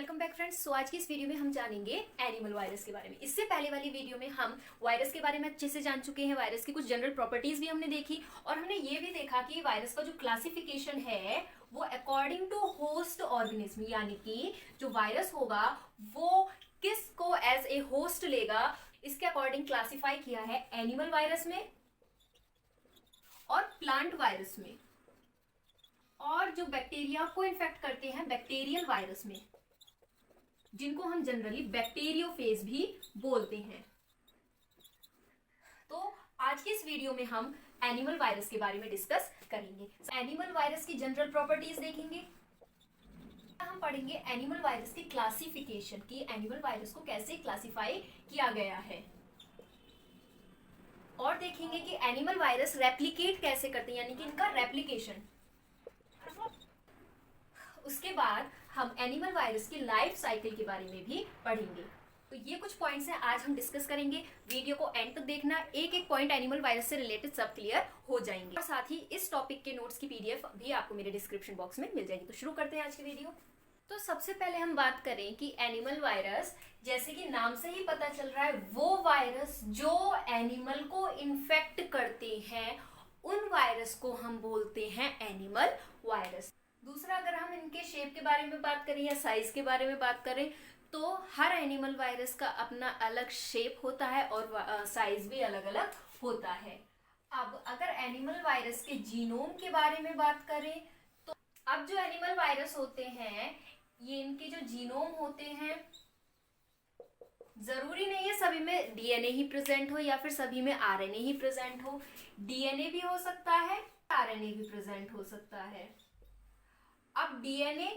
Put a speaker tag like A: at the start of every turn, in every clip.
A: Welcome back friends. सो आज की इस वीडियो में हम जानेंगे एनिमल वायरस के बारे में। इससे पहले वाली वीडियो में हम वायरस के बारे में अच्छे से जान चुके हैं, वायरस की कुछ जनरल प्रॉपर्टीज भी हमने देखी और हमने ये भी देखा कि वायरस का जो क्लासिफिकेशन है वो अकॉर्डिंग टू होस्ट ऑर्गेनिज्म, यानी कि जो वायरस होगा वो किसको एज ए होस्ट लेगा, इसके अकॉर्डिंग क्लासीफाई किया है एनिमल वायरस में और प्लांट वायरस में, और जो बैक्टीरिया को इन्फेक्ट करते हैं बैक्टीरियल वायरस में, जिनको हम जनरली बैक्टीरियोफेज भी बोलते हैं। तो आज की इस वीडियो में हम एनिमल वायरस के बारे में डिस्कस करेंगे। एनिमल वायरस की जनरल प्रॉपर्टीज देखेंगे, हम पढ़ेंगे एनिमल वायरस की क्लासिफिकेशन की एनिमल वायरस को कैसे क्लासिफाई किया गया है, और देखेंगे कि एनिमल वायरस रेप्लिकेट कैसे करते हैं, यानी कि इनका रेप्लिकेशन। उसके बाद हम एनिमल वायरस की लाइफ साइकिल के बारे में भी पढ़ेंगे। तो ये कुछ पॉइंट्स हैं आज हम डिस्कस करेंगे। वीडियो को एंड तक देखना, एक एक पॉइंट एनिमल वायरस से रिलेटेड सब क्लियर हो जाएंगे, और साथ ही इस टॉपिक के नोट्स की पीडीएफ भी आपको मेरे डिस्क्रिप्शन बॉक्स में मिल जाएगी। तो शुरू करते हैं आज की वीडियो। तो सबसे पहले हम बात करें कि एनिमल वायरस, जैसे कि नाम से ही पता चल रहा है, वो वायरस जो एनिमल को इन्फेक्ट करते हैं उन वायरस को हम बोलते हैं एनिमल वायरस। दूसरा, अगर हम इनके शेप के बारे में बात करें या साइज के बारे में बात करें, तो हर एनिमल वायरस का अपना अलग शेप होता है और साइज भी अलग अलग होता है। अब अगर एनिमल वायरस के जीनोम के बारे में बात करें, तो अब जो एनिमल वायरस होते हैं ये इनके जो जीनोम होते हैं, जरूरी नहीं है सभी में डीएनए ही प्रेजेंट हो या फिर सभी में आरएनए ही प्रेजेंट हो। डीएनए भी हो सकता है, आरएनए भी प्रेजेंट हो सकता है। अब डीएनए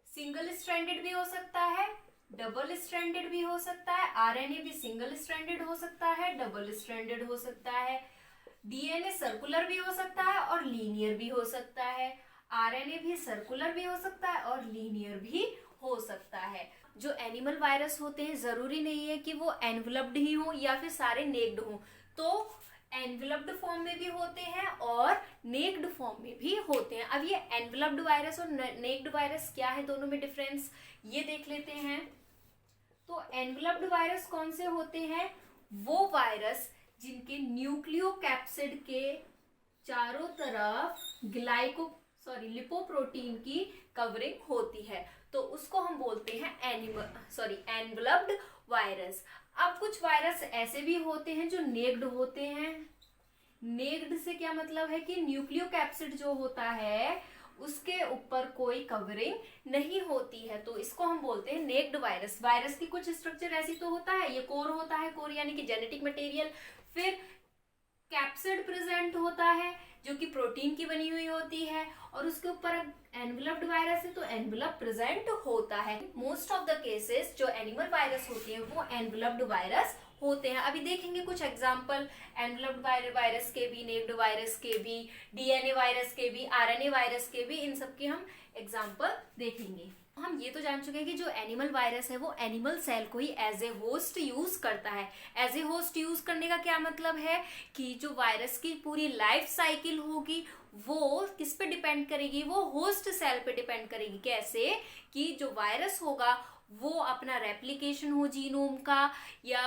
A: सिंगल स्ट्रैंडेड भी हो सकता है, डबल स्ट्रैंडेड भी हो सकता है। आरएनए भी सिंगल स्ट्रैंडेड हो सकता है, डबल स्ट्रैंडेड हो सकता है। डीएनए सर्कुलर भी हो सकता है और लीनियर भी हो सकता है। आरएनए भी सर्कुलर भी हो सकता है और लीनियर भी हो सकता है। जो एनिमल वायरस होते हैं जरूरी नहीं है कि वो एनवलप्ड ही हो या फिर सारे नेक्ड हो, तो एनवलप्ड फॉर्म में भी होते हैं और नेक्ड फॉर्म में भी होते हैं। अब ये एनवलप्ड वायरस और नेक्ड वायरस क्या है, दोनों में डिफरेंस ये देख लेते हैं। तो एनवलप्ड वायरस कौन से होते हैं? वो वायरस जिनके न्यूक्लियोकैप्सिड के चारों तरफ लिपोप्रोटीन की कवरिंग होती है, तो उसको हम बोलते हैं एनवलप्ड वायरस। अब कुछ वायरस ऐसे भी होते हैं जो नेक्ड होते हैं। नेक्ड से क्या मतलब है कि न्यूक्लियोकैप्सिड जो होता है उसके ऊपर कोई कवरिंग नहीं होती है, तो इसको हम बोलते हैं नेक्ड वायरस। वायरस की कुछ स्ट्रक्चर ऐसी तो होता है, ये कोर होता है, कोर यानी कि जेनेटिक मटेरियल, फिर कैप्सिड प्रेजेंट होता है जो कि प्रोटीन की बनी हुई होती है, और उसके ऊपर एनवलप्ड वायरस है तो एनवलप प्रेजेंट होता है। मोस्ट ऑफ द केसेस जो एनिमल वायरस होते हैं वो एनवलप्ड वायरस होते हैं। अभी देखेंगे कुछ एग्जांपल एनवलप्ड वायरस के भी, नेक्ड वायरस के भी, डीएनए वायरस के भी, आरएनए वायरस के भी, इन सब के हम एग्जांपल देखेंगे। हम ये तो जान चुके हैं कि जो एनिमल वायरस है वो एनिमल सेल को ही एज ए होस्ट यूज करता है। एज ए होस्ट यूज करने का क्या मतलब है कि जो वायरस की पूरी लाइफ साइकिल होगी वो किस पे डिपेंड करेगी, वो होस्ट सेल पे डिपेंड करेगी। कैसे कि जो वायरस होगा वो अपना रेप्लिकेशन हो जीनोम का या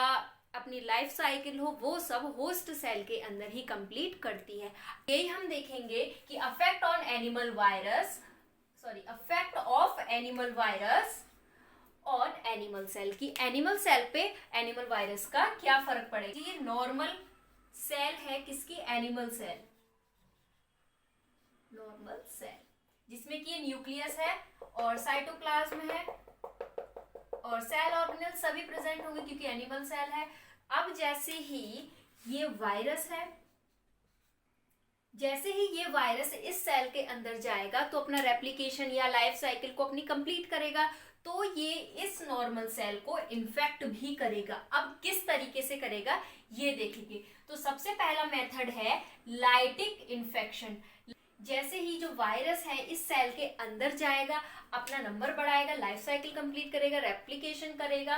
A: अपनी लाइफ साइकिल हो, वो सब होस्ट सेल के अंदर ही कंप्लीट करती है। यही हम देखेंगे कि affect of animal virus on animal cell, की एनिमल सेल पे एनिमल वायरस का क्या फर्क पड़ेगा। ये नॉर्मल सेल है किसकी? एनिमल सेल, नॉर्मल सेल, जिसमें कि न्यूक्लियस है और साइटोप्लाज्म है और सेल ऑर्गेनेल सभी प्रेजेंट होंगे क्योंकि एनिमल सेल है। अब जैसे ही ये वायरस इस सेल के अंदर जाएगा तो अपना रेप्लिकेशन या लाइफ साइकिल को अपनी कंप्लीट करेगा, तो ये इस नॉर्मल सेल को इन्फेक्ट भी करेगा। अब किस तरीके से करेगा ये देखेंगे। तो सबसे पहला मेथड है लाइटिक इन्फेक्शन। जैसे ही जो वायरस है इस सेल के अंदर जाएगा, अपना नंबर बढ़ाएगा, लाइफ साइकिल कंप्लीट करेगा, रेप्लिकेशन करेगा,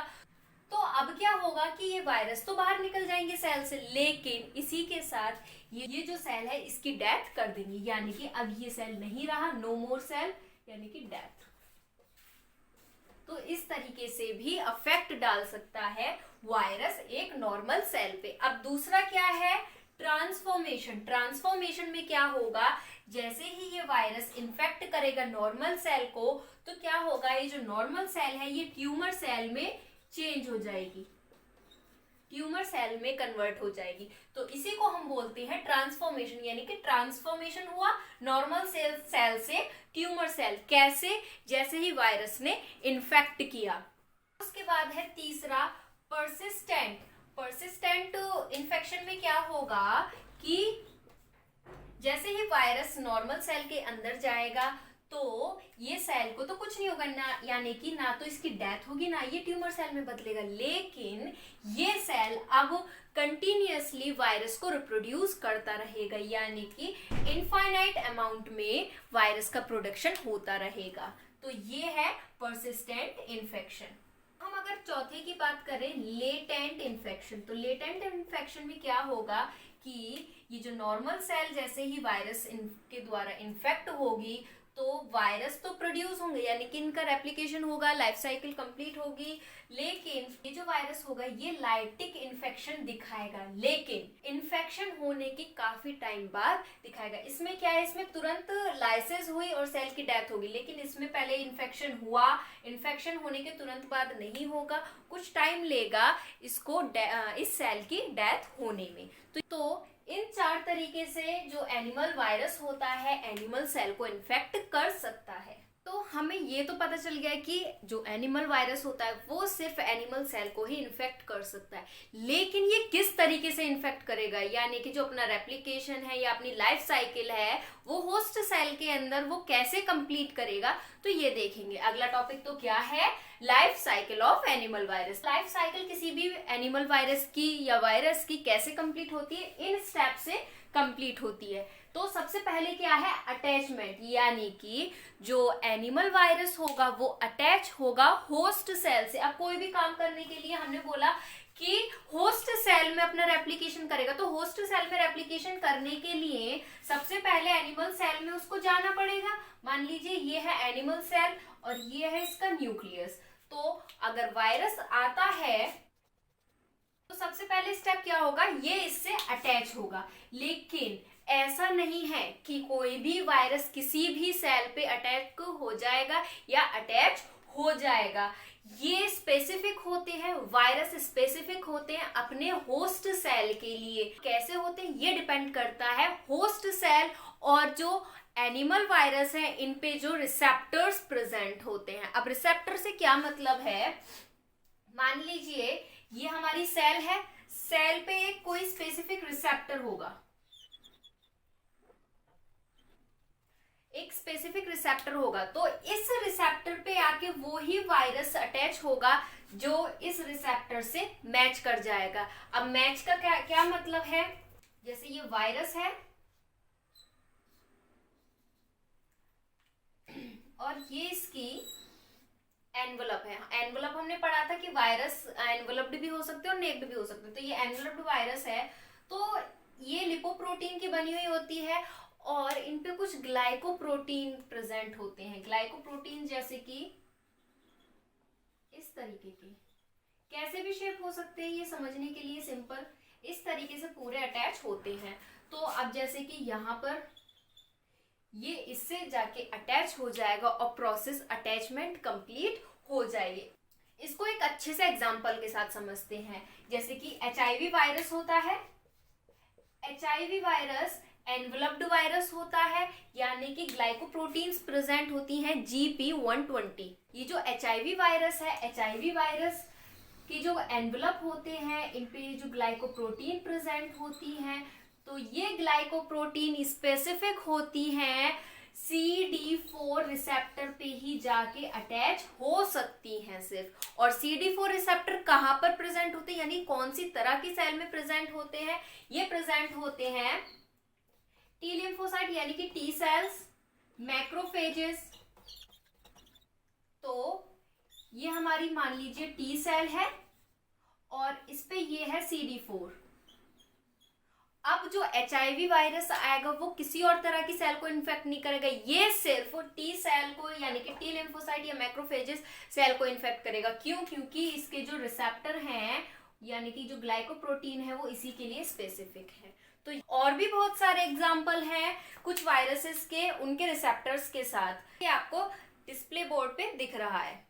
A: तो अब क्या होगा कि ये वायरस तो बाहर निकल जाएंगे सेल से, लेकिन इसी के साथ ये जो सेल है इसकी डेथ कर देंगे, यानी कि अब ये सेल नहीं रहा, नो मोर सेल, यानी कि डेथ। तो इस तरीके से भी अफेक्ट डाल सकता है वायरस एक नॉर्मल सेल पे। अब दूसरा क्या है, ट्रांसफॉर्मेशन। ट्रांसफॉर्मेशन में क्या होगा, जैसे ही ये वायरस इन्फेक्ट करेगा नॉर्मल सेल को, तो क्या होगा, ये जो नॉर्मल सेल है ये ट्यूमर सेल में चेंज हो जाएगी, ट्यूमर सेल में कन्वर्ट हो जाएगी। तो इसी को हम बोलते हैं ट्रांसफॉर्मेशन, यानी कि ट्रांसफॉर्मेशन हुआ नॉर्मल सेल से ट्यूमर सेल। कैसे, जैसे ही वायरस ने इन्फेक्ट किया। उसके बाद है तीसरा, परसिस्टेंट। परसिस्टेंट इन्फेक्शन में क्या होगा कि जैसे ही वायरस नॉर्मल सेल के अंदर जाएगा तो ये सेल को तो कुछ नहीं होगा ना, यानी कि ना तो इसकी डेथ होगी ना ये ट्यूमर सेल में बदलेगा, लेकिन ये सेल अब कंटिन्यूअसली वायरस को रिप्रोड्यूस करता रहेगा, यानी कि इनफाइनाइट अमाउंट में वायरस का प्रोडक्शन होता रहेगा। तो ये है परसिस्टेंट इन्फेक्शन। हम अगर चौथे की बात करें, लेटेंट इन्फेक्शन, तो लेटेंट इन्फेक्शन में क्या होगा कि ये जो नॉर्मल सेल जैसे ही वायरस के द्वारा इन्फेक्ट होगी तो वायरस तो प्रोड्यूस होंगे, यानी कि इनका रेप्लिकेशन होगा, लाइफ साइकिल कंप्लीट होगी, लेकिन ये जो वायरस होगा ये लाइटिक इन्फेक्शन दिखाएगा, लेकिन इन्फेक्शन होने के काफी टाइम बाद दिखाएगा। इसमें क्या है, इसमें तुरंत लाइसिस हुई और सेल की डेथ होगी, लेकिन इसमें पहले इन्फेक्शन हुआ, इन्फेक्शन होने के तुरंत बाद नहीं होगा, कुछ टाइम लेगा इसको इस सेल की डेथ होने में। तो इन 4 तरीके से जो एनिमल वायरस होता है एनिमल सेल को इन्फेक्ट कर सकता है। तो हमें ये तो पता चल गया कि जो एनिमल वायरस होता है वो सिर्फ एनिमल सेल को ही इन्फेक्ट कर सकता है, लेकिन ये किस तरीके से इन्फेक्ट करेगा, यानी कि जो अपना रेप्लिकेशन है या अपनी लाइफ साइकिल है वो होस्ट सेल के अंदर वो कैसे कंप्लीट करेगा, तो ये देखेंगे। अगला टॉपिक तो क्या है, life cycle of animal virus. Life cycle किसी भी एनिमल वायरस की या वायरस की कैसे कंप्लीट होती है, इन स्टेप से कंप्लीट होती है। तो सबसे पहले क्या है, अटैचमेंट, यानी कि जो एनिमल वायरस होगा वो अटैच होगा होस्ट सेल से। अब कोई भी काम करने के लिए हमने बोला कि होस्ट सेल में अपना रेप्लिकेशन करेगा, तो होस्ट सेल में रेप्लिकेशन करने के लिए सबसे पहले एनिमल सेल में उसको जाना पड़ेगा। मान लीजिए ये है एनिमल सेल और ये है इसका न्यूक्लियस। तो अगर वायरस आता है तो सबसे पहले स्टेप क्या होगा, ये इससे अटैच होगा, लेकिन ऐसा नहीं है कि कोई भी वायरस किसी भी सेल पे अटैक हो जाएगा या अटैच हो जाएगा। ये स्पेसिफिक होते हैं, वायरस स्पेसिफिक होते हैं अपने होस्ट सेल के लिए। कैसे होते हैं ये डिपेंड करता है होस्ट सेल और जो एनिमल वायरस है इन पे जो रिसेप्टर्स प्रेजेंट होते हैं। अब रिसेप्टर से क्या मतलब है, मान लीजिए ये हमारी सेल है, सेल पे एक कोई स्पेसिफिक रिसेप्टर होगा, एक स्पेसिफिक रिसेप्टर होगा, तो इस रिसेप्टर पे आके वो ही वायरस अटैच होगा जो इस रिसेप्टर से मैच कर जाएगा। अब मैच का क्या मतलब है, जैसे ये वायरस है और ये इसकी एनवलप है। एनवलप हमने पढ़ा था कि वायरस एनवलप्ड भी हो सकते हैं और नेक्ड भी हो सकते हैं। तो ये एनवलप्ड वायरस है, तो ये लिपोप्रोटीन की बनी हुई होती है और इन पे कुछ ग्लाइकोप्रोटीन प्रेजेंट होते हैं। ग्लाइकोप्रोटीन जैसे कि इस तरीके के, कैसे भी शेप हो सकते हैं, ये समझने के लिए सिंपल, इस तरीके से पूरे अटैच होते हैं। तो अब जैसे कि यहाँ पर ये इससे जाके अटैच हो जाएगा और प्रोसेस अटैचमेंट कंप्लीट हो जाएगी। इसको एक अच्छे से एग्जांपल के साथ समझते हैं, जैसे कि एचआईवी वायरस होता है। एचआईवी वायरस एनवलप्ड वायरस होता है, यानी कि ग्लाइकोप्रोटीन्स प्रेजेंट होती हैं GP120। ये जो एचआईवी वायरस है, एचआईवी वायरस की जो एनवलप होते हैं इन पे जो ग्लाइकोप्रोटीन प्रेजेंट होती हैं, तो ये ग्लाइकोप्रोटीन स्पेसिफिक होती हैं CD4 रिसेप्टर पे ही जाके अटैच हो सकती हैं सिर्फ। और CD4 रिसेप्टर कहाँ पर प्रेजेंट होते हैं, यानी कौन सी तरह की सेल में प्रेजेंट होते हैं, ये प्रेजेंट होते हैं टी लिम्फोसाइट यानी कि टी सेल्स, मैक्रोफेजेस। तो ये हमारी मान लीजिए टी सेल है और इस पे ये है CD4 अब जो HIV वायरस आएगा वो किसी और तरह की सेल को इन्फेक्ट नहीं करेगा, ये सिर्फ टी सेल को यानी कि टी लिम्फोसाइट या मैक्रोफेजेस सेल को इन्फेक्ट करेगा। क्यों? क्योंकि इसके जो रिसेप्टर हैं यानी कि जो ग्लाइकोप्रोटीन है वो इसी के लिए स्पेसिफिक है। तो और भी बहुत सारे एग्जाम्पल हैं कुछ वायरसेस के, उनके रिसेप्टर्स के साथ। ये आपको डिस्प्ले बोर्ड पे दिख रहा है।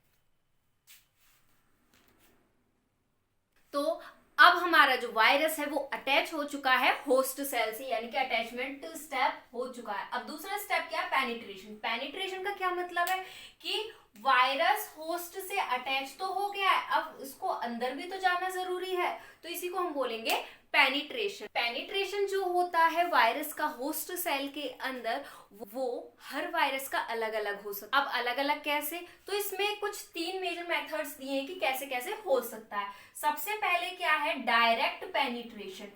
A: तो अब हमारा जो वायरस है वो अटैच हो चुका है होस्ट सेल से, यानी कि अटैचमेंट स्टेप हो चुका है। अब दूसरा स्टेप क्या है? पेनिट्रेशन। पेनिट्रेशन का क्या मतलब है कि वायरस होस्ट से अटैच तो हो गया है, अब इसको अंदर भी तो जाना जरूरी है, तो इसी को हम बोलेंगे पेनिट्रेशन। पेनिट्रेशन जो होता है वायरस का होस्ट सेल के अंदर, वो हर वायरस का अलग अलग हो सकता है। अब अलग अलग कैसे? तो इसमें कुछ 3 मेजर मेथड्स दिए हैं कि कैसे कैसे हो सकता है। सबसे पहले क्या है? Direct penetration.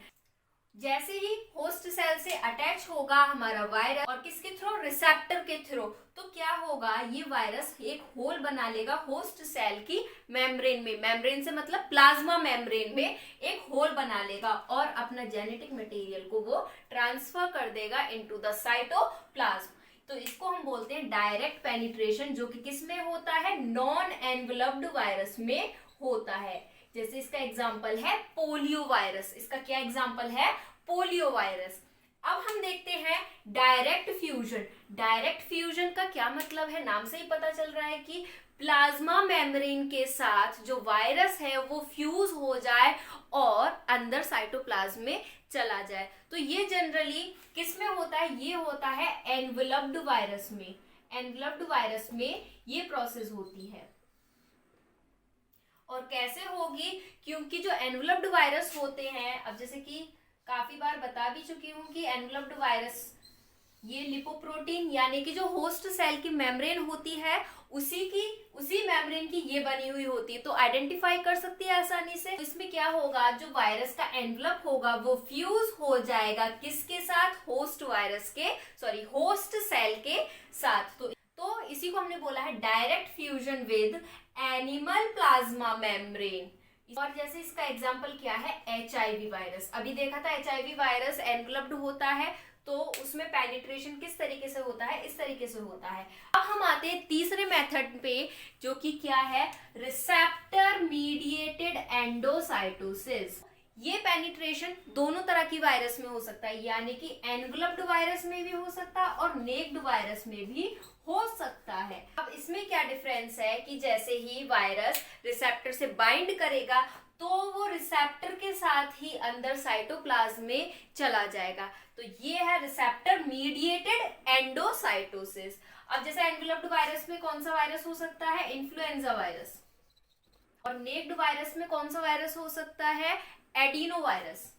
A: जैसे ही होस्ट सेल से अटैच होगा हमारा वायरस, और किसके थ्रू? रिसेप्टर के थ्रू, तो क्या होगा? ये वायरस एक होल बना लेगा होस्ट सेल की मेम्ब्रेन में। मेम्ब्रेन से मतलब प्लाज्मा मेम्ब्रेन में एक होल बना लेगा और अपना जेनेटिक मटेरियल को वो ट्रांसफर कर देगा इनटू द साइटोप्लाज्म। तो इसको हम बोलते हैं डायरेक्ट पेनिट्रेशन, जो कि किस में होता है? नॉन एनवेलप्ड वायरस में होता है। जैसे इसका एग्जाम्पल है पोलियो वायरस। इसका क्या एग्जाम्पल है? Polio virus. अब हम देखते हैं डायरेक्ट फ्यूजन। डायरेक्ट फ्यूजन का क्या मतलब है? नाम से ही पता चल रहा है कि प्लाज्मा मेम्ब्रेन के साथ जो वायरस है वो फ्यूज हो जाए और अंदर साइटोप्लाज्म में चला जाए। तो ये जनरली किस में होता है? ये होता है एनवेलप्ड वायरस में। एनवेलप्ड वायरस में ये प्रोसेस होती है। और कैसे होगी? क्योंकि जो एनवेलप्ड वायरस होते हैं, अब जैसे कि काफी बार बता भी चुकी हूं कि एनवेलप्ड वायरस ये लिपोप्रोटीन यानी कि जो होस्ट सेल की मेम्ब्रेन होती है उसी मेम्ब्रेन की ये बनी हुई होती है, तो आइडेंटिफाई कर सकती है आसानी से। इसमें क्या होगा? जो वायरस का एनवेलप होगा वो फ्यूज हो जाएगा किसके साथ? होस्ट सेल के साथ। तो इसी को हमने बोला है direct fusion with animal plasma membrane. और जैसे इसका एग्जांपल क्या है? HIV virus. अभी देखा था HIV वायरस एनवेलप्ड होता है, तो उसमें पेनिट्रेशन किस तरीके से होता है? इस तरीके से होता है। अब हम आते हैं तीसरे मेथड पे, जो कि क्या है? Receptor mediated endocytosis. ये पेनिट्रेशन दोनों तरह की वायरस में हो सकता है, यानी कि एनवेलप्ड वायरस में भी हो सकता है और नेक्ड वायरस में भी हो सकता है। अब इसमें क्या डिफरेंस है कि जैसे ही वायरस रिसेप्टर से बाइंड करेगा तो वो रिसेप्टर के साथ ही अंदर साइटोप्लाज्म में चला जाएगा। तो ये है रिसेप्टर मीडिएटेड एंडोसाइटोसिस। अब जैसे एनवेलप्ड वायरस में कौन सा वायरस हो सकता है? Influenza virus. और नेक्ड वायरस में कौन सा वायरस हो सकता है? Adeno virus.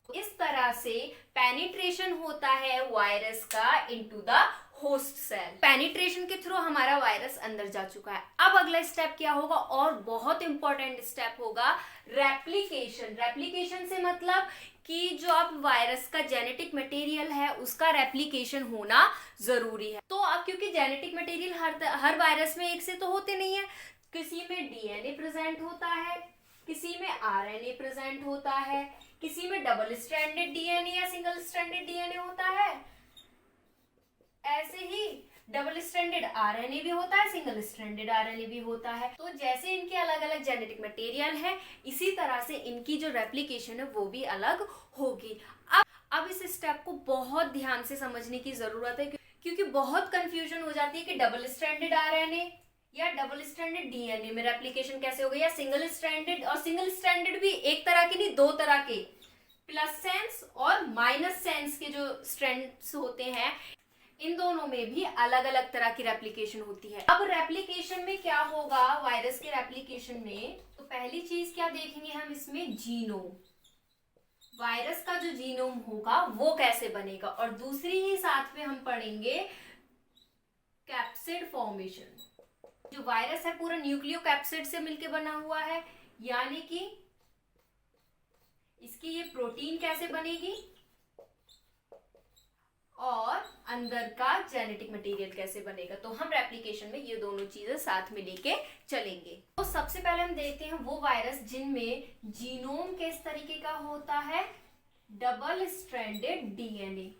A: इस तरह से पेनिट्रेशन होता है वायरस का into the host cell. Penetration के थ्रू हमारा वायरस अंदर जा चुका है। अब अगला स्टेप क्या होगा? और बहुत इंपॉर्टेंट स्टेप होगा रेप्लिकेशन। रेप्लिकेशन से मतलब कि जो अब वायरस का जेनेटिक मटेरियल है उसका रेप्लिकेशन होना जरूरी है। तो अब क्योंकि जेनेटिक मटेरियल हर वायरस में एक से तो होते नहीं है, किसी में DNA प्रेजेंट होता है, किसी में RNA प्रेजेंट होता है, किसी में डबल स्ट्रैंडेड DNA या सिंगल स्ट्रैंडेड DNA होता है, ऐसे ही डबल स्ट्रैंडेड RNA भी होता है, सिंगल स्ट्रैंडेड RNA भी होता है। तो जैसे इनके अलग अलग जेनेटिक मटेरियल है, इसी तरह से इनकी जो रेप्लिकेशन है वो भी अलग होगी। अब इस स्टेप को बहुत ध्यान से समझने की जरूरत है, क्योंकि बहुत कंफ्यूजन हो जाती है कि डबल स्ट्रैंडेड RNA या डबल स्ट्रैंडेड DNA में रेप्लिकेशन कैसे होगा, या सिंगल स्ट्रैंडेड। और सिंगल स्ट्रैंडेड भी एक तरह के नहीं, 2 तरह के, प्लस सेंस और माइनस सेंस के जो स्ट्रैंड्स होते हैं, इन दोनों में भी अलग अलग तरह की रेप्लिकेशन होती है। अब रेप्लिकेशन में क्या होगा? वायरस के रेप्लिकेशन में तो पहली चीज क्या देखेंगे हम इसमें? जीनोम। वायरस का जो जीनोम होगा वो कैसे बनेगा, और दूसरी ही साथ में हम पढ़ेंगे कैप्सिड फॉर्मेशन। जो वायरस है पूरा न्यूक्लियोकैप्सिड से मिलके बना हुआ है, यानी कि इसकी ये प्रोटीन कैसे बनेगी और अंदर का जेनेटिक मटेरियल कैसे बनेगा। तो हम रेप्लिकेशन में ये दोनों चीजें साथ में लेके चलेंगे। तो सबसे पहले हम देखते हैं वो वायरस जिनमें जीनोम किस तरीके का होता है। Double stranded DNA.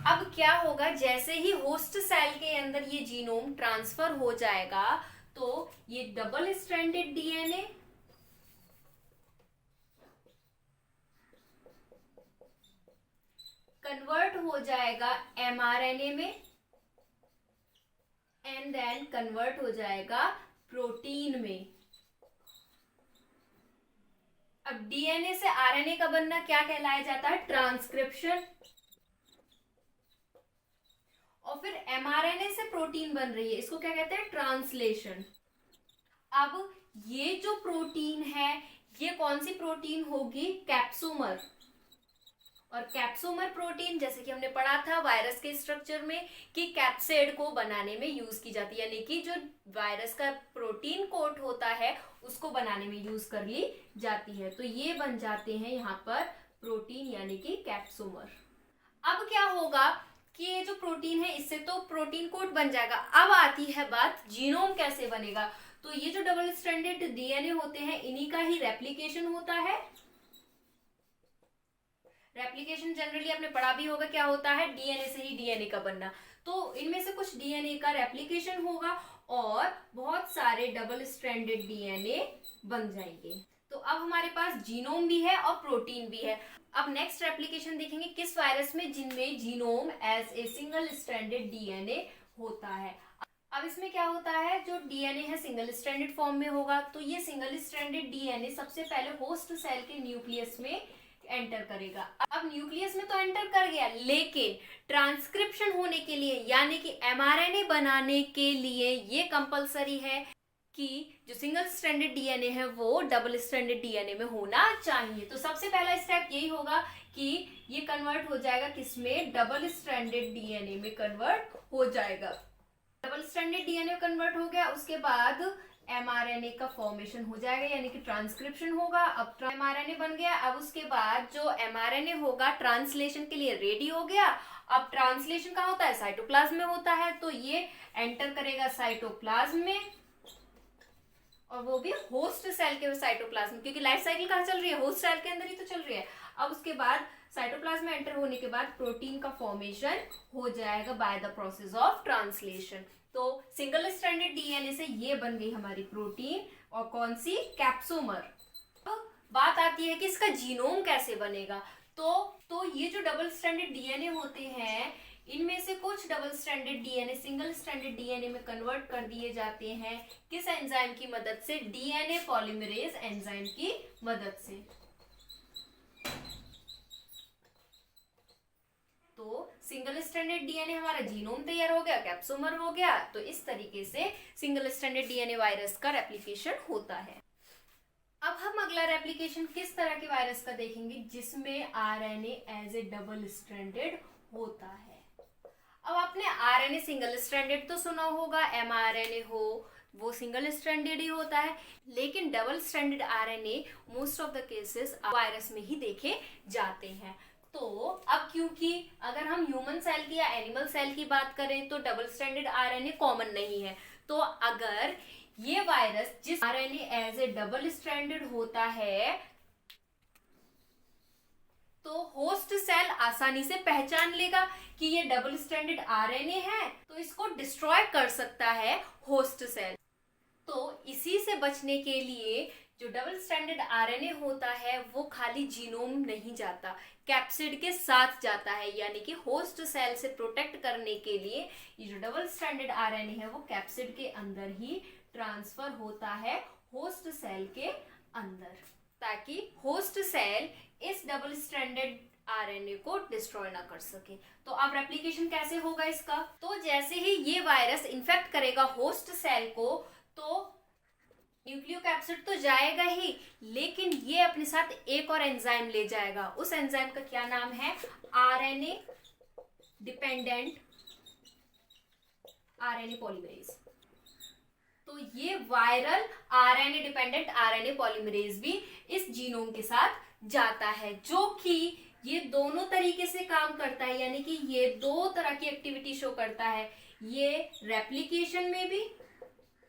A: अब क्या होगा, जैसे ही होस्ट सेल के अंदर ये जीनोम ट्रांसफर हो जाएगा तो ये डबल स्ट्रैंडेड डीएनए कन्वर्ट हो जाएगा एमआरएनए में एंड देन कन्वर्ट हो जाएगा प्रोटीन में। अब डीएनए से आरएनए का बनना क्या कहलाया जाता है? ट्रांसक्रिप्शन। और फिर एमआरएनए से प्रोटीन बन रही है, इसको क्या कहते हैं? ट्रांसलेशन। अब ये जो प्रोटीन है ये कौन सी प्रोटीन होगी? कैप्सोमर। और कैप्सोमर प्रोटीन जैसे कि हमने पढ़ा था वायरस के स्ट्रक्चर में कि कैप्सिड को बनाने में यूज की जाती है, यानी कि जो वायरस का प्रोटीन कोट होता है उसको बनाने में यूज कर ली जाती है। तो ये बन जाते हैं यहाँ पर प्रोटीन यानी कि कैप्सोमर। अब क्या होगा कि ये जो प्रोटीन है इससे तो प्रोटीन कोट बन जाएगा। अब आती है बात जीनोम कैसे बनेगा। तो ये जो डबल स्ट्रैंडेड डीएनए होते हैं इन्हीं का ही रेप्लिकेशन होता है। रेप्लिकेशन जनरली आपने पढ़ा भी होगा क्या होता है? डीएनए से ही डीएनए का बनना। तो इनमें से कुछ डीएनए का रेप्लिकेशन होगा और बहुत सारे डबल स्ट्रैंडेड डीएनए बन जाएंगे। तो अब हमारे पास जीनोम भी है और प्रोटीन भी है। अब नेक्स्ट रेप्लिकेशन देखेंगे किस वायरस में, जिनमें genome as a single stranded DNA होता है। अब इसमें क्या होता है, जो डीएनए है सिंगल स्ट्रैंडेड फॉर्म में होगा। तो ये सिंगल स्ट्रैंडेड डीएनए सबसे पहले होस्ट सेल के न्यूक्लियस में एंटर करेगा। अब न्यूक्लियस में तो एंटर कर गया, लेकिन ट्रांसक्रिप्शन होने के लिए यानी कि एमआरएनए बनाने के लिए ये कंपलसरी है कि जो सिंगल स्ट्रैंडेड डीएनए है वो डबल स्ट्रैंडेड डीएनए में होना चाहिए। तो सबसे पहला स्टेप यही होगा कि ये कन्वर्ट हो जाएगा किसमें? डबल स्ट्रैंडेड डीएनए में कन्वर्ट हो जाएगा। डबल स्ट्रैंडेड डीएनए कन्वर्ट हो गया, उसके बाद एमआरएनए का फॉर्मेशन हो जाएगा यानी कि ट्रांसक्रिप्शन होगा। अब एमआरएनए बन गया। अब उसके बाद जो एमआरएनए होगा ट्रांसलेशन के लिए रेडी हो गया। अब ट्रांसलेशन कहाँ होता है? साइटोप्लाज्म में होता है। तो ये एंटर करेगा साइटोप्लाज्म में और वो भी होस्ट सेल के साइटोप्लाज्म, क्योंकि लाइफ साइकिल कहाँ चल रही है? होस्ट सेल के अंदर ही तो चल रही है। अब उसके बाद साइटोप्लाज्म में एंटर होने के बाद प्रोटीन का फॉर्मेशन हो जाएगा by the process of translation. तो सिंगल स्ट्रैंडेड डीएनए से ये बन गई हमारी प्रोटीन और कौन सी? कैप्सोमर। तो बात आती है कि इसका जीनोम कैसे बनेगा। तो ये जो डबल स्ट्रैंडेड डीएनए होते हैं इनमें से कुछ double stranded DNA single stranded DNA में कन्वर्ट कर दिए जाते हैं किस एंजाइम की मदद से? डीएनए पॉलीमरेज एंजाइम की मदद से। तो सिंगल स्ट्रैंडेड डीएनए हमारा जीनोम तैयार हो गया, कैप्सोमर हो गया। तो इस तरीके से सिंगल स्ट्रैंडेड डीएनए वायरस का रेप्लिकेशन होता है। अब हम अगला रेप्लिकेशन किस तरह के वायरस का देखेंगे, जिसमें RNA as a double stranded होता है। अब आपने आरएनए सिंगल स्ट्रैंडेड तो सुना होगा, एमआरएनए हो वो सिंगल स्ट्रैंडेड ही होता है, लेकिन double stranded RNA most of the cases virus में ही देखे जाते हैं। तो अब क्योंकि अगर हम ह्यूमन सेल की या एनिमल सेल की बात करें तो डबल स्ट्रैंडेड आरएनए कॉमन नहीं है। तो अगर ये वायरस जिस RNA as a double stranded होता है तो होस्ट सेल आसानी से पहचान लेगा कि ये डबल स्ट्रैंडेड आरएनए है, तो इसको डिस्ट्रॉय कर सकता है होस्ट सेल। तो इसी से बचने के लिए जो डबल स्ट्रैंडेड आरएनए होता है वो खाली जीनोम नहीं जाता, कैप्सिड के साथ जाता है, यानी कि होस्ट सेल से प्रोटेक्ट करने के लिए ये जो डबल स्ट्रैंडेड आरएनए है वो कैप्सिड के अंदर ही ट्रांसफर होता है होस्ट सेल के अंदर, ताकि होस्ट सेल इस डबल स्ट्रैंडेड आरएनए को डिस्ट्रॉय ना कर सके। तो अब रेप्लिकेशन कैसे होगा इसका? तो जैसे ही ये वायरस इन्फेक्ट करेगा होस्ट सेल को तो न्यूक्लियोकैप्सिड तो जाएगा ही, लेकिन ये अपने साथ एक और एंजाइम ले जाएगा। उस एंजाइम का क्या नाम है? RNA dependent RNA polymerase. तो ये viral RNA dependent RNA polymerase भी इस जीनोम के साथ जाता है, जो कि ये दोनों तरीके से काम करता है, यानी कि ये दो तरह की एक्टिविटी शो करता है। ये रेप्लिकेशन में भी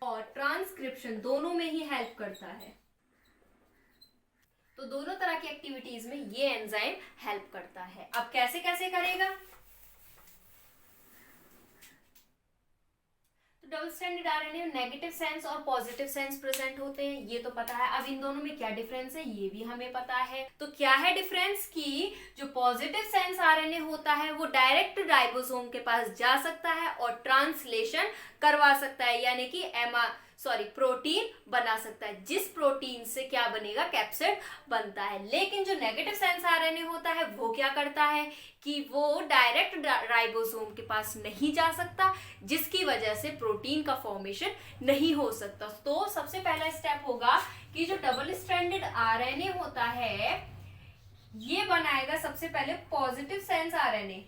A: और ट्रांसक्रिप्शन दोनों में ही हेल्प करता है। तो दोनों तरह की एक्टिविटीज में ये एंजाइम हेल्प करता है। अब कैसे कैसे करेगा? तो डबल स्ट्रैंडेड आरएनए में नेगेटिव सेंस और पॉजिटिव सेंस प्रेजेंट होते हैं, ये तो पता है। अब इन दोनों में क्या डिफरेंस है ये भी हमें पता है। तो क्या है डिफरेंस कि जो पॉजिटिव सेंस आरएनए होता है वो डायरेक्ट राइबोसोम के पास जा सकता है और ट्रांसलेशन करवा सकता है, यानी कि प्रोटीन बना सकता है, जिस प्रोटीन से क्या बनेगा, कैप्सिड बनता है। लेकिन जो नेगेटिव सेंस आरएनए होता है वो क्या करता है कि वो डायरेक्ट राइबोसोम के पास नहीं जा सकता, जिसकी वजह से प्रोटीन का फॉर्मेशन नहीं हो सकता। तो सबसे पहला स्टेप होगा कि जो डबल स्ट्रैंडेड आरएनए होता है ये बनाएगा सबसे पहले पॉजिटिव सेंस आरएनए।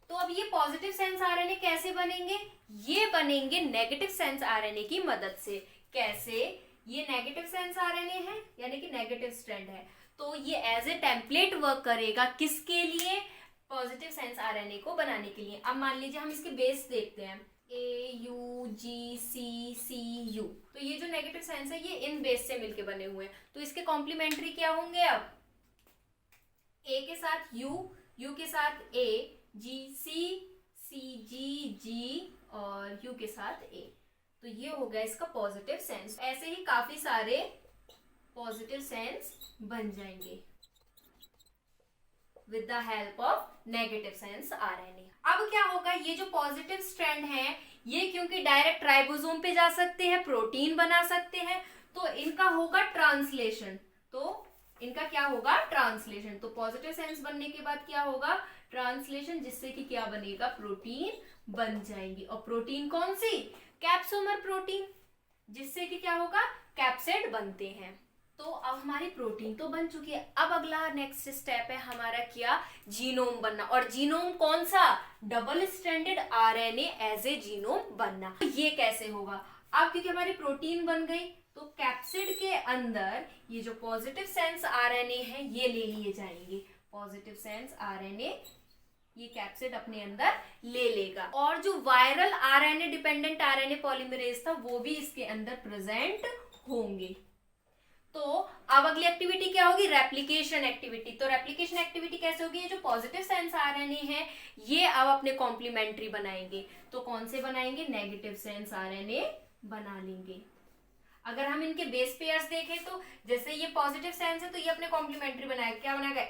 A: तो अब ये पॉजिटिव सेंस आरएनए कैसे बनेंगे? ये बनेंगे नेगेटिव सेंस आरएनए की मदद से। कैसे? ये नेगेटिव सेंस आरएनए है, यानी कि नेगेटिव स्ट्रैंड है, तो ये एज ए टेम्पलेट वर्क करेगा किसके लिए? पॉजिटिव सेंस आरएनए को बनाने के लिए। अब मान लीजिए हम इसके बेस देखते हैं, AUGCCU। तो ये जो नेगेटिव सेंस है ये इन बेस से मिलके बने हुए हैं, तो इसके कॉम्प्लीमेंट्री क्या होंगे? अब A के साथ U, U के साथ A, GC, CGG और U के साथ A। तो ये हो गया इसका पॉजिटिव सेंस। ऐसे ही काफी सारे पॉजिटिव सेंस बन जाएंगे with the help of negative sense RNA. अब क्या होगा, ये जो पॉजिटिव स्ट्रैंड है ये क्योंकि डायरेक्ट राइबोसोम पे जा सकते हैं, प्रोटीन बना सकते हैं, तो इनका होगा ट्रांसलेशन। तो इनका क्या होगा? ट्रांसलेशन। तो पॉजिटिव सेंस बनने के बाद क्या होगा? ट्रांसलेशन, जिससे कि क्या बनेगा? प्रोटीन बन जाएंगी। और प्रोटीन कौन सी? कैप्सोमर प्रोटीन, जिससे कि क्या होगा? कैप्सिड बनते हैं। तो अब हमारी प्रोटीन तो बन चुकी है। अब अगला नेक्स्ट स्टेप है हमारा क्या? जीनोम बनना। और जीनोम कौन सा? Double stranded RNA as a genome बनना। ये कैसे होगा? अब क्योंकि हमारी प्रोटीन बन गई तो कैप्सिड के अंदर ये जो पॉजिटिव सेंस आरएनए है ये ले लिए जाएंगे। पॉजिटिव सेंस आरएनए ये कैप्सिड अपने अंदर ले लेगा। और जो viral RNA dependent RNA polymerase था वो भी इसके अंदर प्रेजेंट होंगे। तो अब अगली एक्टिविटी क्या होगी? Replication activity. तो रेप्लिकेशन एक्टिविटी कैसे होगी? ये जो पॉजिटिव सेंस आरएनए है ये अब अपने कॉम्प्लीमेंट्री बनाएंगे। तो कौन से बनाएंगे? नेगेटिव सेंस आरएनए बना लेंगे। अगर हम इनके बेस पेयर्स देखें तो जैसे ये पॉजिटिव सेंस है तो ये अपने कॉम्प्लीमेंट्री बनाएगा। क्या बनाएगा?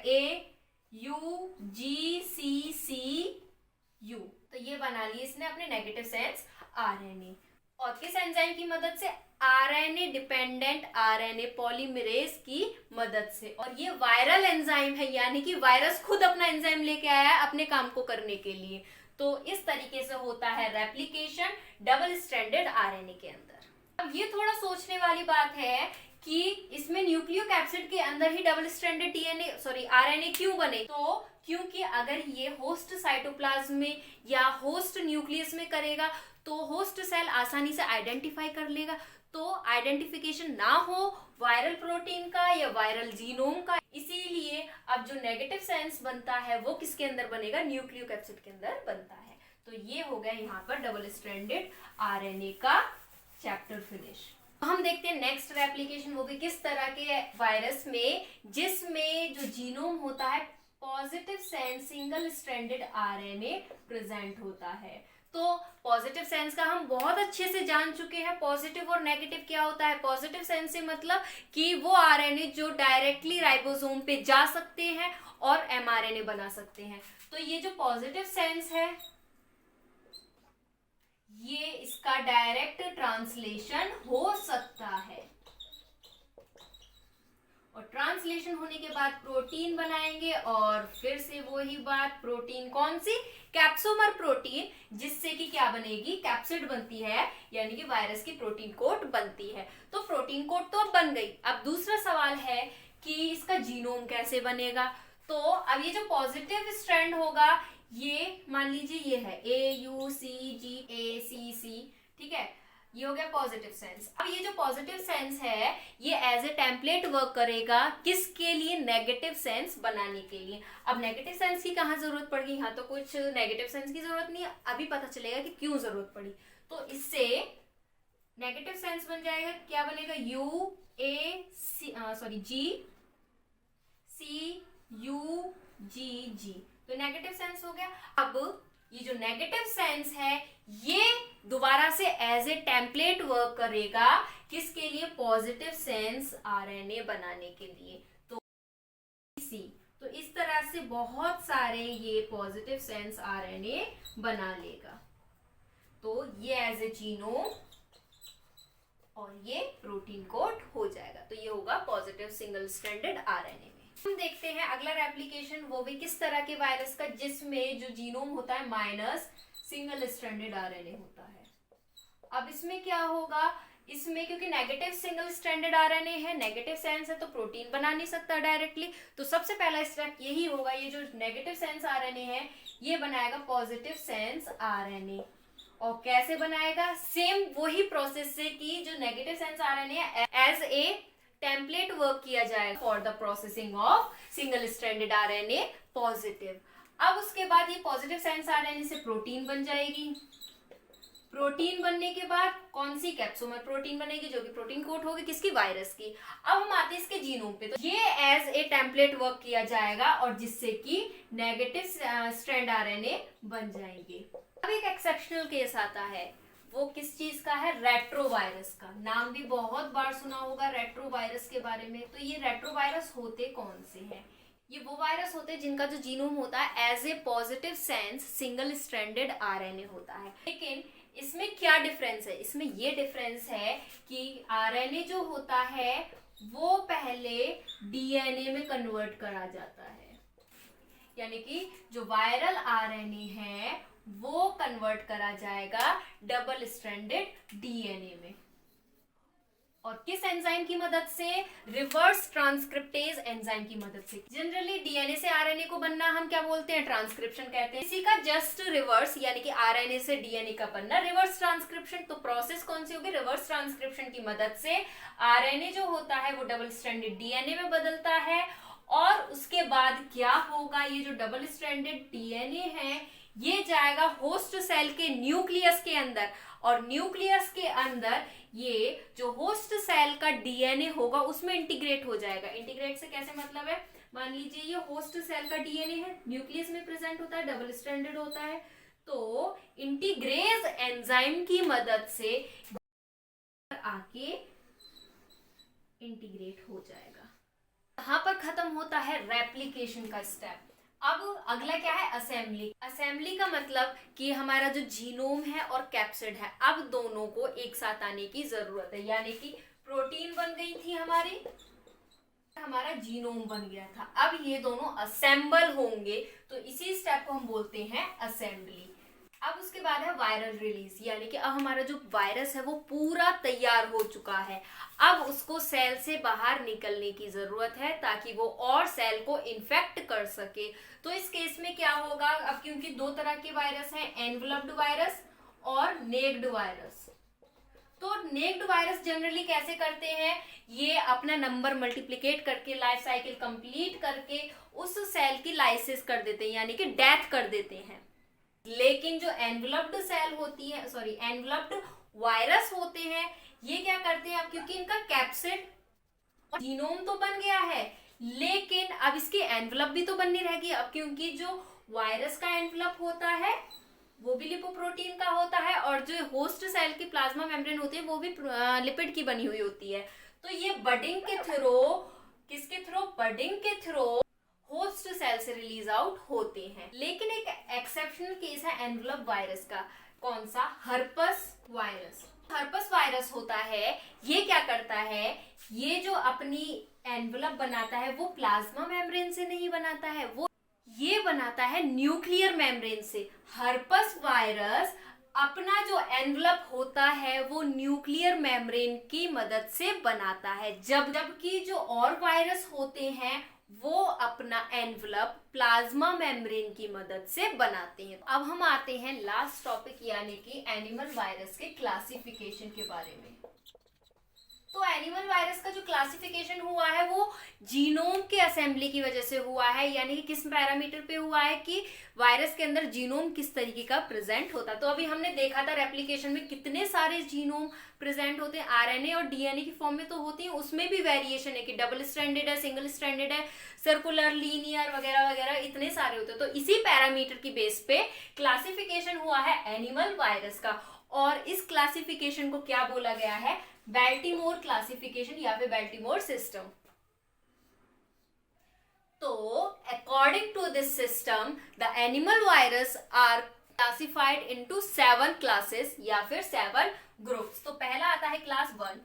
A: AUGCCU। तो ये बना लिए इसने अपने नेगेटिव सेंस आरएनए। और किस एंजाइम की मदद से? आरएनए डिपेंडेंट आरएनए पॉलीमरेज की मदद से। और ये वायरल एंजाइम है, यानी कि वायरस खुद अपना एंजाइम लेके आया है अपने काम को करने के लिए। तो इस तरीके से होता है रेप्लिकेशन डबल स्ट्रैंडेड आरएनए के अंदर। अब ये थोड़ा सोचने वाली बात है कि इसमें न्यूक्लियोकैप्सिड के अंदर ही डबल स्ट्रैंडेड आरएनए क्यों बने? तो क्योंकि अगर ये होस्ट साइटोप्लाज्म में या होस्ट न्यूक्लियस में करेगा तो होस्ट सेल आसानी से आइडेंटिफाई कर लेगा। तो आइडेंटिफिकेशन ना हो वायरल प्रोटीन का या वायरल जीनोम का, इसीलिए अब जो नेगेटिव सेंस बनता है वो किसके अंदर बनेगा? न्यूक्लियोकैप्सिड के अंदर बनता है। तो ये हो गया यहाँ पर डबल स्ट्रैंडेड आरएनए का चैप्टर फिनिश। हम देखते हैं नेक्स्ट रेप्लिकेशन, वो भी किस तरह के वायरस में जिसमें जो जीनोम होता है positive sense single stranded RNA present होता है। तो पॉजिटिव सेंस का हम बहुत अच्छे से जान चुके हैं। पॉजिटिव और नेगेटिव क्या होता है? पॉजिटिव सेंस से मतलब कि वो आरएनए जो डायरेक्टली राइबोसोम पे जा सकते हैं और एमआरएनए बना सकते हैं। तो ये जो पॉजिटिव सेंस है ये इसका डायरेक्ट ट्रांसलेशन हो सकता है। और ट्रांसलेशन होने के बाद प्रोटीन बनाएंगे और फिर से वही बात, प्रोटीन कौन सी? कैप्सोमर प्रोटीन, जिससे कि क्या बनेगी? कैप्सिड बनती है, यानी कि वायरस की प्रोटीन कोट बनती है। तो प्रोटीन कोट तो अब बन गई। अब दूसरा सवाल है कि इसका जीनोम कैसे बनेगा। तो अब ये जो पॉजिटिव स्ट्रैंड होगा ये मान लीजिए ये है AUCGACC, ठीक है, ये हो गया पॉजिटिव सेंस। अब ये जो पॉजिटिव सेंस है ये एज ए टेम्पलेट वर्क करेगा किसके लिए? नेगेटिव सेंस बनाने के लिए। अब नेगेटिव सेंस की कहाँ जरूरत पड़ गई? यहाँ तो कुछ नेगेटिव सेंस की जरूरत नहीं है, अभी पता चलेगा कि क्यों जरूरत पड़ी। तो इससे नेगेटिव सेंस बन जाएगा, क्या बनेगा? GA CUGG, तो नेगेटिव सेंस हो गया। अब ये जो नेगेटिव सेंस है ये दोबारा से एज ए टेम्पलेट वर्क करेगा किसके लिए, पॉजिटिव सेंस आरएनए बनाने के लिए। तो इस तरह से बहुत सारे ये पॉजिटिव सेंस आरएनए बना लेगा। तो ये एज ए जीनोम और ये प्रोटीन कोड हो जाएगा। तो ये होगा पॉजिटिव सिंगल स्ट्रैंडेड आरएनए में। हम देखते हैं अगला रेप्लिकेशन, वो भी किस तरह के वायरस का, जिसमें जो जीनोम होता है माइनस सिंगल स्ट्रैंडेड आरएनए होता है। अब इसमें क्या होगा, इसमें क्योंकि नेगेटिव सिंगल स्ट्रैंडेड आरएनए है, नेगेटिव सेंस है, तो प्रोटीन बना नहीं सकता डायरेक्टली। तो सबसे पहला स्टेप यही होगा, ये जो नेगेटिव सेंस आरएनए है ये बनाएगा पॉजिटिव सेंस आरएनए। और कैसे बनाएगा, सेम वही प्रोसेस से कि जो negative sense RNA as a template work किया जाएगा for the processing of single stranded RNA positive. अब उसके बाद ये पॉजिटिव सेंस आरएनए से प्रोटीन बन जाएगी। प्रोटीन बनने के बाद कौन सी कैप्सूमर प्रोटीन बनेगी, जो कि प्रोटीन कोट होगी किसकी, वायरस की। अब हम आते हैं इसके जीनोम पे, तो ये एज ए टेम्पलेट वर्क किया जाएगा और जिससे कि नेगेटिव स्ट्रैंड आरएनए बन जाएंगे। अब एक एक्सेप्शनल केस आता है, वो किस चीज का है, रेट्रोवायरस का। नाम भी बहुत बार सुना होगा रेट्रोवायरस के बारे में। तो ये रेट्रोवायरस होते कौन से हैं, ये वो वायरस होते हैं जिनका जो जीनोम होता है as a positive sense single stranded RNA होता है। लेकिन इसमें क्या डिफरेंस है, इसमें ये डिफरेंस है कि आरएनए जो होता है वो पहले डीएनए में कन्वर्ट करा जाता है, यानी कि जो वायरल आरएनए है वो कन्वर्ट करा जाएगा डबल स्ट्रैंडेड डीएनए में। और किस एंजाइम की मदद से, रिवर्स ट्रांसक्रिप्टेज एंजाइम की मदद से। जनरली डीएनए से आरएनए को बनना हम क्या बोलते हैं, ट्रांसक्रिप्शन कहते हैं। इसी का जस्ट रिवर्स, यानी कि आरएनए से डीएनए का बनना रिवर्स ट्रांसक्रिप्शन। तो प्रोसेस कौन सी होगी, रिवर्स ट्रांसक्रिप्शन की मदद से आरएनए जो होता है वो डबल स्ट्रैंडेड डीएनए में बदलता है। और उसके बाद क्या होगा, ये जो डबल स्ट्रैंडेड डीएनए है ये जाएगा होस्ट सेल के न्यूक्लियस के अंदर, और न्यूक्लियस के अंदर ये जो होस्ट सेल का डीएनए होगा उसमें इंटीग्रेट हो जाएगा। इंटीग्रेट से कैसे मतलब है, मान लीजिए ये होस्ट सेल का डीएनए है, न्यूक्लियस में प्रेजेंट होता है, डबल स्ट्रैंडेड होता है, तो इंटीग्रेज एंजाइम की मदद से आके इंटीग्रेट हो जाएगा। यहां पर खत्म होता है रेप्लिकेशन का स्टेप। अब अगला क्या है, असेंबली। असेंबली का मतलब कि हमारा जो जीनोम है और कैप्सिड है, अब दोनों को एक साथ आने की जरूरत है। यानी कि प्रोटीन बन गई थी हमारी, हमारा जीनोम बन गया था, अब ये दोनों असेंबल होंगे, तो इसी स्टेप को हम बोलते हैं असेंबली। अब उसके बाद है वायरल रिलीज, यानी कि अब हमारा जो वायरस है वो पूरा तैयार हो चुका है, अब उसको सेल से बाहर निकलने की जरूरत है ताकि वो और सेल को इन्फेक्ट कर सके। तो इस केस में क्या होगा, अब क्योंकि दो तरह के वायरस हैं, एनवलप्ड वायरस और नेक्ड वायरस। तो नेक्ड वायरस जनरली कैसे करते हैं, ये अपना नंबर मल्टीप्लिकेट करके लाइफ साइकिल कंप्लीट करके उस सेल की लाइसिस कर देते हैं, यानी कि डेथ कर देते हैं। लेकिन जो एनवलप्ड सेल होती है, सॉरी एनवलप्ड वायरस होते हैं, ये क्या करते हैं, अब क्योंकि इनका कैप्सिड और जीनोम तो बन गया है, लेकिन अब इसकी एनवलप भी तो बननी रहेगी। अब क्योंकि जो वायरस का एनवलप होता है वो भी लिपोप्रोटीन का होता है, और जो होस्ट सेल की प्लाज्मा मेम्ब्रेन होती है वो भी लिपिड की बनी हुई होती है। तो ये बडिंग के थ्रू, किसके थ्रू, बडिंग के थ्रू होस्ट सेल से रिलीज आउट होते हैं। लेकिन एक एक्सेप्शनल केस है एनवलप वायरस का, कौन सा, हर्पस वायरस। हर्पस वायरस होता है, ये क्या करता है, ये जो अपनी एनवलप बनाता है वो प्लाज्मा मेम्ब्रेन से नहीं बनाता है, वो ये बनाता है न्यूक्लियर मेम्ब्रेन से। हर्पस वायरस अपना जो एनवलप होता है वो न्यूक्लियर मेम्ब्रेन की मदद से बनाता है, जबकि जो और वायरस होते हैं वो अपना एनवलप प्लाज्मा मेम्ब्रेन की मदद से बनाते हैं। अब हम आते हैं लास्ट टॉपिक, यानी कि एनिमल वायरस के क्लासिफिकेशन के बारे में। तो एनिमल वायरस का जो क्लासिफिकेशन हुआ है वो जीनोम के असेंबली की वजह से हुआ है, यानी कि किस पैरामीटर पे हुआ है कि वायरस के अंदर जीनोम किस तरीके का प्रेजेंट होता है। तो अभी हमने देखा था रेप्लिकेशन में कितने सारे जीनोम प्रेजेंट होते हैं, आरएनए और डीएनए की फॉर्म में तो होती है, उसमें भी वेरिएशन है कि डबल स्ट्रैंडेड है, सिंगल स्ट्रैंडेड है, सर्कुलर, लीनियर वगैरह वगैरह इतने सारे होते हैं। तो इसी पैरामीटर की बेस पे क्लासिफिकेशन हुआ है एनिमल वायरस का, और इस क्लासिफिकेशन को क्या बोला गया है, बाल्टीमोर क्लासिफिकेशन या फिर बाल्टीमोर सिस्टम। तो according to this system the animal virus are classified into 7 classes या फिर 7 ग्रुप्स। तो पहला आता है क्लास 1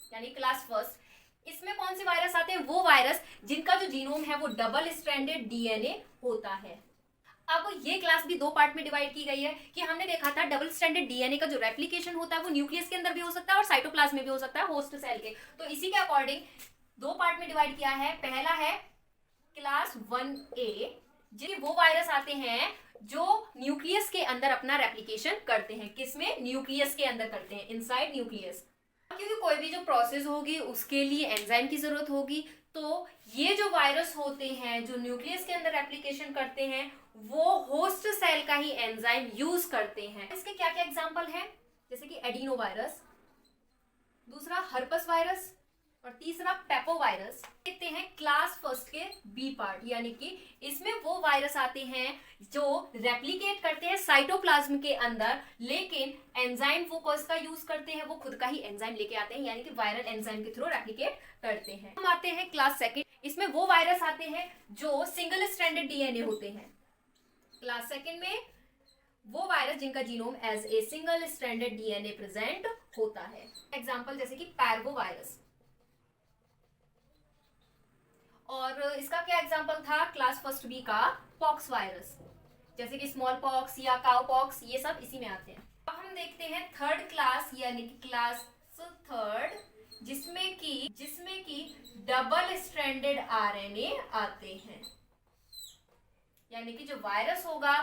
A: यानी क्लास फर्स्ट। इसमें कौन से वायरस आते हैं, वो वायरस जिनका जो जीनोम है वो डबल स्ट्रैंडेड डीएनए होता है। अब ये क्लास भी 2 पार्ट में डिवाइड की गई है कि हमने देखा था डबल स्ट्रैंडेड डीएनए का जो रेप्लिकेशन होता है वो न्यूक्लियस के अंदर भी हो सकता है और साइटोप्लाज्म में भी हो सकता है, होस्ट सेल के। तो इसी के अकॉर्डिंग 2 पार्ट में डिवाइड किया है। पहला है क्लास 1A, जिनके वो वायरस आते हैं जो न्यूक्लियस के अंदर अपना रेप्लिकेशन करते हैं। किसमें, न्यूक्लियस के अंदर करते हैं, इनसाइड न्यूक्लियस। क्योंकि कोई भी जो प्रोसेस होगी उसके लिए एंजाइम की जरूरत होगी, तो ये जो वायरस होते हैं जो न्यूक्लियस के अंदर एप्लीकेशन करते हैं वो होस्ट सेल का ही एंजाइम यूज करते हैं। इसके क्या क्या एग्जांपल हैं, जैसे कि एडिनो वायरस, दूसरा हर्पस वायरस और तीसरा पेपो वायरस। देखते हैं क्लास फर्स्ट के बी पार्ट, यानी कि इसमें वो वायरस आते हैं जो रेप्लिकेट करते हैं साइटोप्लाज्म के अंदर, लेकिन एंजाइम वो किसका यूज करते हैं, वो खुद का ही एंजाइम लेके आते हैं, यानी कि वायरल एंजाइम के थ्रू रेप्लिकेट करते हैं। हम आते हैं क्लास सेकंड, इसमें वो वायरस आते हैं जो सिंगल स्ट्रैंडेड डीएनए होते हैं। क्लास सेकंड में वो वायरस जिनका genome as a single stranded DNA present होता है। एग्जांपल जैसे कि पैरवो वायरस, और इसका क्या एग्जांपल था क्लास फर्स्ट बी का पॉक्स वायरस, जैसे कि स्मॉल पॉक्स या काउ पॉक्स, ये सब इसी में आते हैं। अब हम देखते हैं थर्ड क्लास यानी कि क्लास थर्ड, जिसमें कि डबल स्ट्रैंडेड आरएनए आते हैं, यानी कि जो वायरस होगा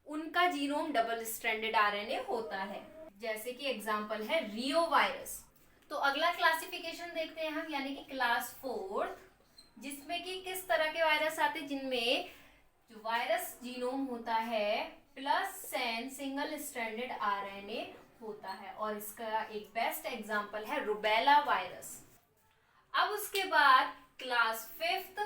A: उनका जीनोम डबल स्ट्रैंडेड आरएनए होता है। जैसे कि एग्जांपल है रियो वायरस। तो अगला क्लासिफिकेशन देखते हैं हम, यानी कि क्लास फोर्थ, जिसमें कि किस तरह के वायरस आते हैं, जिनमें जो वायरस जीनोम होता है प्लस सिंगल स्ट्रैंडेड आरएनए होता है, और इसका एक बेस्ट एग्जांपल है रुबेला वायरस। अब उसके बाद क्लास फिफ्थ,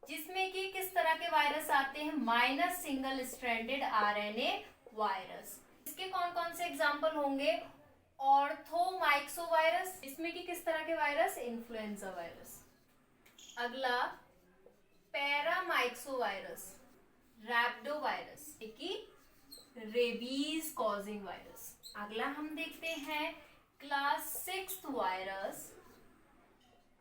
A: जिसमें कि किस तरह के वायरस आते हैं, minus single stranded RNA virus. इसके कौन कौन से एग्जांपल होंगे, ऑर्थोमाइक्सो वायरस, इसमें कि किस तरह के वायरस, इन्फ्लुएंजा वायरस। अगला paramyxo virus, rhabdo virus, rabies causing virus. अगला हम देखते हैं क्लास सिक्स्थ वायरस,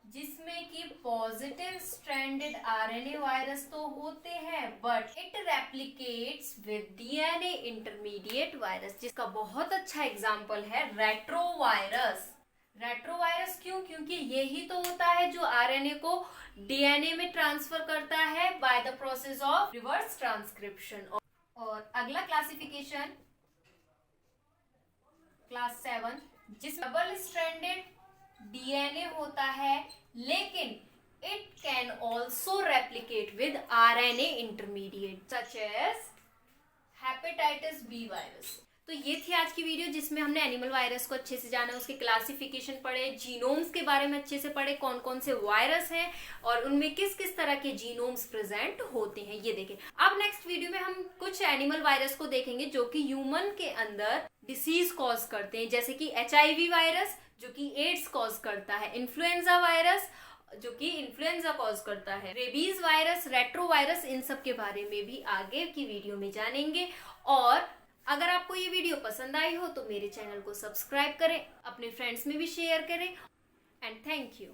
A: जिसमें कि पॉजिटिव स्ट्रैंडेड आरएनए वायरस तो होते हैं but it replicates with DNA intermediate virus, जिसका बहुत अच्छा एग्जांपल है रेट्रोवायरस। रेट्रोवायरस क्यों, क्योंकि यही तो होता है जो आरएनए को डीएनए में ट्रांसफर करता है by the process of reverse transcription. और अगला क्लासिफिकेशन क्लास 7, जिसमें डबल स्ट्रैंडेड डीएनए होता है, लेकिन it can also replicate with RNA intermediate such as hepatitis B virus. तो ये थी आज की वीडियो, जिसमें हमने एनिमल वायरस को अच्छे से जाना, उसके क्लासिफिकेशन पढ़े, जीनोम्स के बारे में अच्छे से पढ़े, कौन कौन से वायरस हैं और उनमें किस किस तरह के जीनोम्स प्रेजेंट होते हैं, ये देखें। अब नेक्स्ट वीडियो में हम कुछ एनिमल वायरस को देखेंगे जो कि ह्यूमन के अंदर डिसीज कॉज करते हैं, जैसे कि HIV वायरस जो कि एड्स कॉज करता है, इन्फ्लुएंजा वायरस जो कि इन्फ्लुएंजा कॉज करता है, रेबीज वायरस, रेट्रो वायरस, इन सब के बारे में भी आगे की वीडियो में जानेंगे। और अगर आपको ये वीडियो पसंद आई हो तो मेरे चैनल को सब्सक्राइब करें, अपने फ्रेंड्स में भी शेयर करें, एंड थैंक यू।